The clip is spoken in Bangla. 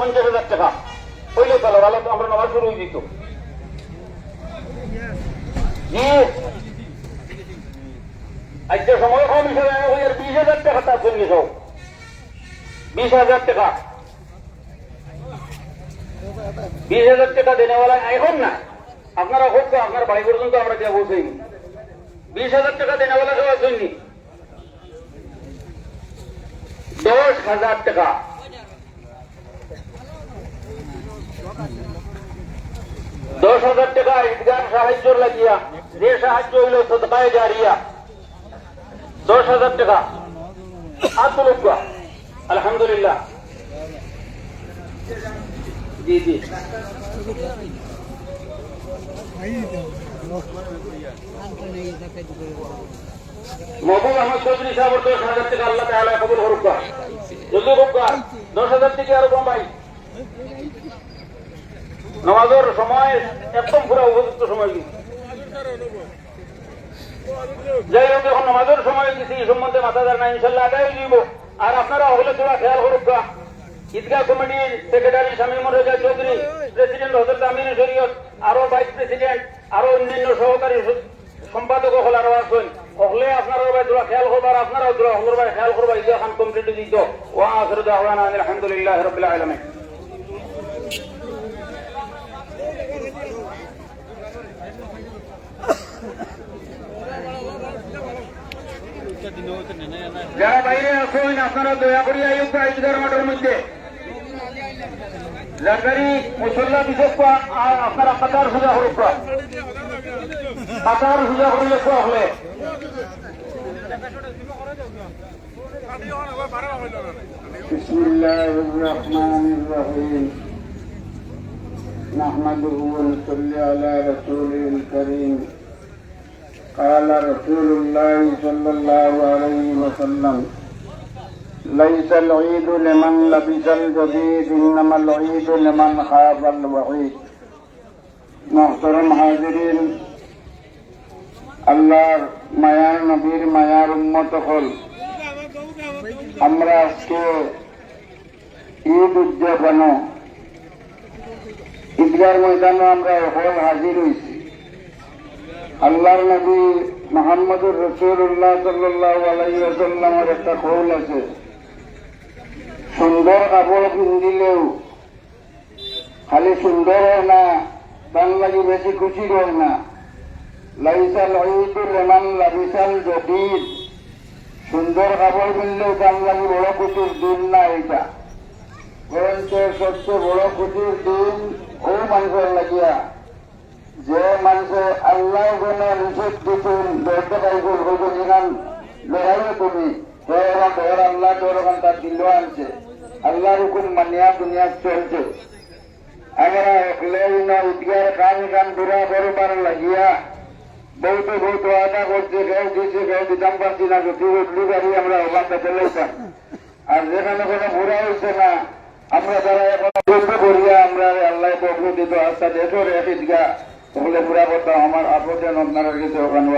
50,000 টাকা হইলে তাহলে ভালো, তো আমরা নামাজ শুরু হয়ে দিত। আজকে সময় কম হিসাবে 20,000 টাকা তার জন্য সব 20,000 টাকা 20,000 টাকা দেনেওয়ালা এখন না, আপনারা হোক তো আপনার বাড়ি পর্যন্ত আমরা যা বলছি 20,000 টাকা দেনেওয়ালা সবার জন্য 10,000 টাকা 10,000 টাকা ঈদগাহ সাহায্য লাগিয়া, যে সাহায্য হইল সদকায়ে জারিয়া 10,000 টাকা আত্মলক্ষ আলহামদুলিল্লাহ। জি জি মহবুব আহমদ চৌধুরী সাহেব 10,000 টাকা আল্লাহ তাআলা কবুল করুক। জলদি হোক 10,000 টাকা আরো কম ভাই, নামাজের সময় একদম পুরো উপযুক্ত সময় গেছে। যাই হোক এখন নামাজের সময় গেছি, এই সম্বন্ধে মাথা দেয় না, ইনশাল্লাহ আদায় দিব। আর আপনারা হলে তোরা খেয়াল করুক। ঈদগাহ কমিটির সেক্রেটারি শামীমুর রেজা চৌধুরী, প্রেসিডেন্ট হযরত আমিন শরীয়ত, আরো ভাইস প্রেসিডেন্ট, আরো অন্যান্য সহকারী সম্পাদক হল আরো আছেন, হলে আপনারা ভাই তোরা খেয়াল করবার, আপনারাও তোরা হলর ভাই খেয়াল করবা। ঈদগাহ খান কমপ্লিট দিত। ওয়া আখিরু দাওয়ানা আলহামদুলিল্লাহি রাব্বিল আলামিন। যারা বাইরে আসেন আপনারা দয়া করে আইব ঈদগাহ মাঠের মধ্যে। লাগারি মুসল্লা বিশেষ আপনারা কাতার সোজা করুক, কাতার সোজা করলে হলে বিসমিল্লাহির রহমানির রহিম নাহমাদুহু ওয়া নুসাল্লি আলা রাসূলিল কারীম। قال رسول الله صلى الله عليه وسلم ليس العيد لمن لبس الجديد إنما العيد لمن خاف الوعيد। محترم হাজিরিন, আল্লাহর মায়ার নবীর মায়ার উম্মত হল, আমরা আজকে ঈদ উদযাপন ঈদগাহ ময়দানে আমরা হল হাজির হয়েছি। আল্লাহর নবী মুহাম্মদুর রাসূলুল্লাহ সাল্লাল্লাহু আলাইহি ওয়াসাল্লামের একটা কওল আছে, সুন্দর কাপড় পিন্ধিলেও খালি সুন্দর হয় না, তার লাগি বেশি খুশি হয় না। লাইসাল ঈদু লিমান লাবিসাল জাদীদ, সুন্দর কাপড় পিনলেও তার লাগি বড় খুশির দিন না এটা, বরঞ্চ সবচেয়ে বড় খুশির দিন ও মানুষের লাগিয়া যে মানুষে আল্লাহ যেন নিষেধ দিতেন ধরতে পাইবেন হইবেন এখান লড়াইও তুমি ধর আল্লাহ ধরখান তার দিল আনছে, আল্লাহর হুকুম মানিয়া দুনিয়া চলছে। আমরা ঈদগাহের কান কান ঘুরা বরবার লাগিয়া বহুত বহুত আদা করছে, কেউ দিচ্ছে কেউ দিতাম পারছি না, যদি উঠলি পারি আমরা ওখানটা চলেছিলাম। আর যেখানে কোনো ঘুরা হয়েছে না, আমরা তারা এখন করিয়া আমরা আল্লাহ বকরু দিত আস্তা দেশের এক ঈদগাহ তাহলে পুরা কথা আমার আপদের আপনারা কিছু ওখানে